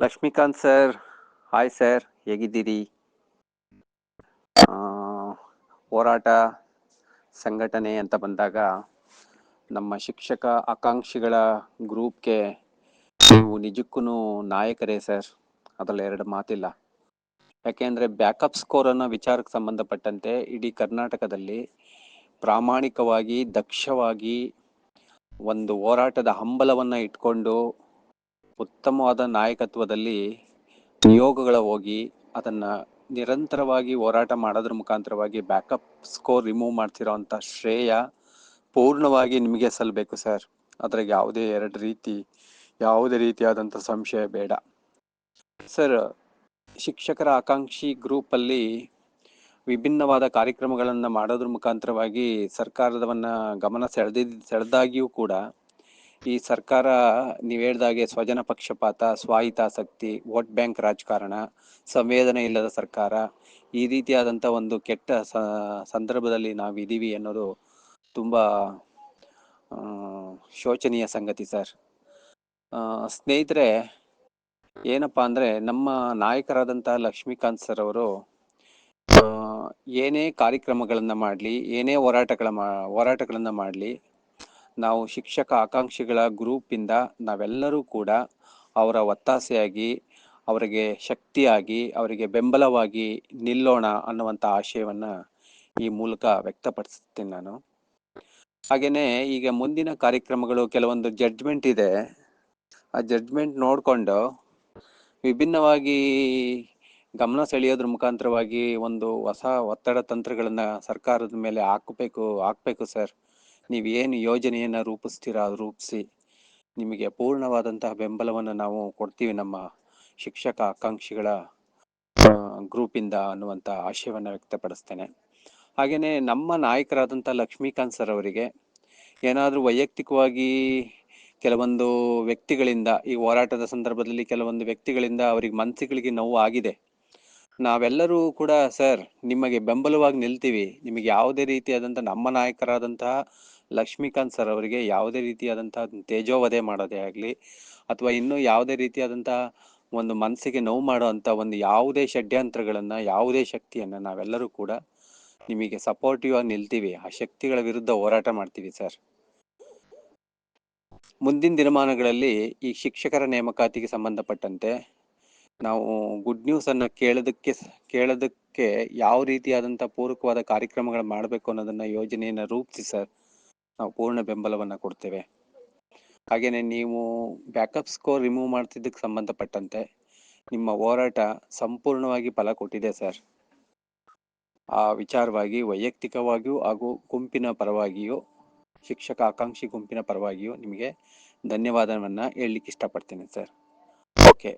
Lakshmikant sir, hi sir, ಹೇಗಿದ್ದೀರಿ? ಹೋರಾಟ ಸಂಘಟನೆ ಅಂತ ಬಂದಾಗ ನಮ್ಮ ಶಿಕ್ಷಕ ಆಕಾಂಕ್ಷಿಗಳ ಗ್ರೂಪ್ಗೆ ನೀವು ನಿಜಕ್ಕೂ ನಾಯಕರೇ ಸರ್, ಅದರಲ್ಲಿ ಎರಡು ಮಾತಿಲ್ಲ. ಯಾಕೆಂದರೆ ಬ್ಯಾಕಪ್ ಸ್ಕೋರ್ ಅನ್ನೋ ವಿಚಾರಕ್ಕೆ ಸಂಬಂಧಪಟ್ಟಂತೆ ಇಡೀ ಕರ್ನಾಟಕದಲ್ಲಿ ಪ್ರಾಮಾಣಿಕವಾಗಿ ದಕ್ಷವಾಗಿ ಒಂದು ಹೋರಾಟದ ಹಂಬಲವನ್ನು ಇಟ್ಕೊಂಡು ಉತ್ತಮವಾದ ನಾಯಕತ್ವದಲ್ಲಿ ನಿಯೋಗಗಳ ಹೋಗಿ ಅದನ್ನು ನಿರಂತರವಾಗಿ ಹೋರಾಟ ಮಾಡೋದ್ರ ಮುಖಾಂತರವಾಗಿ ಬ್ಯಾಕಪ್ ಸ್ಕೋರ್ ರಿಮೂವ್ ಮಾಡ್ತಿರೋ ಅಂಥ ಶ್ರೇಯ ಪೂರ್ಣವಾಗಿ ನಿಮಗೆ ಸಲ್ಲಬೇಕು ಸರ್. ಅದ್ರಾಗ ಯಾವುದೇ ರೀತಿಯಾದಂಥ ಸಂಶಯ ಬೇಡ ಸರ್. ಶಿಕ್ಷಕರ ಆಕಾಂಕ್ಷಿ ಗ್ರೂಪಲ್ಲಿ ವಿಭಿನ್ನವಾದ ಕಾರ್ಯಕ್ರಮಗಳನ್ನು ಮಾಡೋದ್ರ ಮುಖಾಂತರವಾಗಿ ಸರ್ಕಾರದವನ್ನ ಗಮನ ಸೆಳೆದಾಗಿಯೂ ಕೂಡ ಈ ಸರ್ಕಾರ ನೀವು ಹೇಳ್ದಾಗೆ ಸ್ವಜನ ಪಕ್ಷಪಾತ, ಸ್ವಾಹಿತಾಸಕ್ತಿ, ವೋಟ್ ಬ್ಯಾಂಕ್ ರಾಜಕಾರಣ, ಸಂವೇದನೆ ಇಲ್ಲದ ಸರ್ಕಾರ, ಈ ರೀತಿಯಾದಂಥ ಒಂದು ಕೆಟ್ಟ ಸಂದರ್ಭದಲ್ಲಿ ನಾವಿದ್ದೀವಿ ಅನ್ನೋದು ತುಂಬ ಶೋಚನೀಯ ಸಂಗತಿ ಸರ್. ಸ್ನೇಹಿತರೆ, ಏನಪ್ಪ ಅಂದರೆ ನಮ್ಮ ನಾಯಕರಾದಂಥ ಲಕ್ಷ್ಮೀಕಾಂತ್ ಸರ್ ಅವರು ಏನೇ ಕಾರ್ಯಕ್ರಮಗಳನ್ನು ಮಾಡಲಿ, ಏನೇ ಹೋರಾಟಗಳನ್ನು ಮಾಡಲಿ, ನಾವು ಶಿಕ್ಷಕ ಆಕಾಂಕ್ಷಿಗಳ ಗ್ರೂಪಿಂದ ನಾವೆಲ್ಲರೂ ಕೂಡ ಅವರ ಒತ್ತಾಸೆಯಾಗಿ, ಅವರಿಗೆ ಶಕ್ತಿಯಾಗಿ, ಅವರಿಗೆ ಬೆಂಬಲವಾಗಿ ನಿಲ್ಲೋಣ ಅನ್ನುವಂಥ ಆಶಯವನ್ನು ಈ ಮೂಲಕ ವ್ಯಕ್ತಪಡಿಸ್ತೀನಿ ನಾನು. ಹಾಗೆಯೇ ಈಗ ಮುಂದಿನ ಕಾರ್ಯಕ್ರಮಗಳು ಕೆಲವೊಂದು ಜಡ್ಜ್ಮೆಂಟ್ ಇದೆ, ಆ ಜಡ್ಜ್ಮೆಂಟ್ ನೋಡಿಕೊಂಡು ವಿಭಿನ್ನವಾಗಿ ಗಮನ ಸೆಳೆಯೋದ್ರ ಮುಖಾಂತರವಾಗಿ ಒಂದು ಹೊಸ ಒತ್ತಡ ತಂತ್ರಗಳನ್ನು ಸರ್ಕಾರದ ಮೇಲೆ ಹಾಕಬೇಕು ಸರ್. ನೀವೇನು ಯೋಜನೆಯನ್ನು ರೂಪಿಸ್ತೀರಾ ಅದು ರೂಪಿಸಿ, ನಿಮಗೆ ಪೂರ್ಣವಾದಂತಹ ಬೆಂಬಲವನ್ನು ನಾವು ಕೊಡ್ತೀವಿ ನಮ್ಮ ಶಿಕ್ಷಕ ಆಕಾಂಕ್ಷಿಗಳ ಗ್ರೂಪಿಂದ ಅನ್ನುವಂಥ ಆಶಯವನ್ನು ವ್ಯಕ್ತಪಡಿಸ್ತೇನೆ. ಹಾಗೆಯೇ ನಮ್ಮ ನಾಯಕರಾದಂಥ ಲಕ್ಷ್ಮೀಕಾಂತ್ ಸರ್ ಅವರಿಗೆ ಏನಾದರೂ ವೈಯಕ್ತಿಕವಾಗಿ ಕೆಲವೊಂದು ವ್ಯಕ್ತಿಗಳಿಂದ ಈ ಹೋರಾಟದ ಸಂದರ್ಭದಲ್ಲಿ ಕೆಲವೊಂದು ವ್ಯಕ್ತಿಗಳಿಂದ ಅವರಿಗೆ ಮನಸ್ಸುಗಳಿಗೆ ನೋವು ಆಗಿದೆ. ನಾವೆಲ್ಲರೂ ಕೂಡ ಸರ್ ನಿಮಗೆ ಬೆಂಬಲವಾಗಿ ನಿಲ್ತೀವಿ. ನಿಮಗೆ ಯಾವುದೇ ರೀತಿಯಾದಂಥ ನಮ್ಮ ನಾಯಕರಾದಂತಹ ಲಕ್ಷ್ಮೀಕಾಂತ್ ಸರ್ ಅವರಿಗೆ ಯಾವುದೇ ರೀತಿಯಾದಂಥ ತೇಜೋವಧೆ ಮಾಡೋದೇ ಆಗಲಿ ಅಥವಾ ಇನ್ನೂ ಯಾವುದೇ ರೀತಿಯಾದಂಥ ಒಂದು ಮನಸ್ಸಿಗೆ ನೋವು ಮಾಡುವಂಥ ಒಂದು ಯಾವುದೇ ಷಡ್ಯಂತ್ರಗಳನ್ನು, ಯಾವುದೇ ಶಕ್ತಿಯನ್ನು ನಾವೆಲ್ಲರೂ ಕೂಡ ನಿಮಗೆ ಸಪೋರ್ಟಿವ್ ಆಗಿ ನಿಲ್ತೀವಿ. ಆ ಶಕ್ತಿಗಳ ವಿರುದ್ಧ ಹೋರಾಟ ಮಾಡ್ತೀವಿ ಸರ್. ಮುಂದಿನ ದಿನಮಾನಗಳಲ್ಲಿ ಈ ಶಿಕ್ಷಕರ ನೇಮಕಾತಿಗೆ ಸಂಬಂಧಪಟ್ಟಂತೆ ನಾವು ಗುಡ್ ನ್ಯೂಸನ್ನು ಕೇಳೋದಕ್ಕೆ ಯಾವ ರೀತಿಯಾದಂಥ ಪೂರಕವಾದ ಕಾರ್ಯಕ್ರಮಗಳು ಮಾಡಬೇಕು ಅನ್ನೋದನ್ನು ಯೋಜನೆಯನ್ನು ರೂಪಿಸಿ ಸರ್, ನಾವು ಪೂರ್ಣ ಬೆಂಬಲವನ್ನು ಕೊಡ್ತೇವೆ. ಹಾಗೆಯೇ ನೀವು ಬ್ಯಾಕಪ್ ಸ್ಕೋರ್ ರಿಮೂವ್ ಮಾಡ್ತಿದ್ದಕ್ಕೆ ಸಂಬಂಧಪಟ್ಟಂತೆ ನಿಮ್ಮ ಹೋರಾಟ ಸಂಪೂರ್ಣವಾಗಿ ಫಲ ಕೊಟ್ಟಿದೆ ಸರ್. ಆ ವಿಚಾರವಾಗಿ ವೈಯಕ್ತಿಕವಾಗಿಯೂ ಹಾಗೂ ಗುಂಪಿನ ಪರವಾಗಿಯೂ, ಶಿಕ್ಷಕ ಆಕಾಂಕ್ಷಿ ಗುಂಪಿನ ಪರವಾಗಿಯೂ ನಿಮಗೆ ಧನ್ಯವಾದವನ್ನು ಹೇಳಲಿಕ್ಕೆ ಇಷ್ಟಪಡ್ತೀನಿ ಸರ್. ಓಕೆ.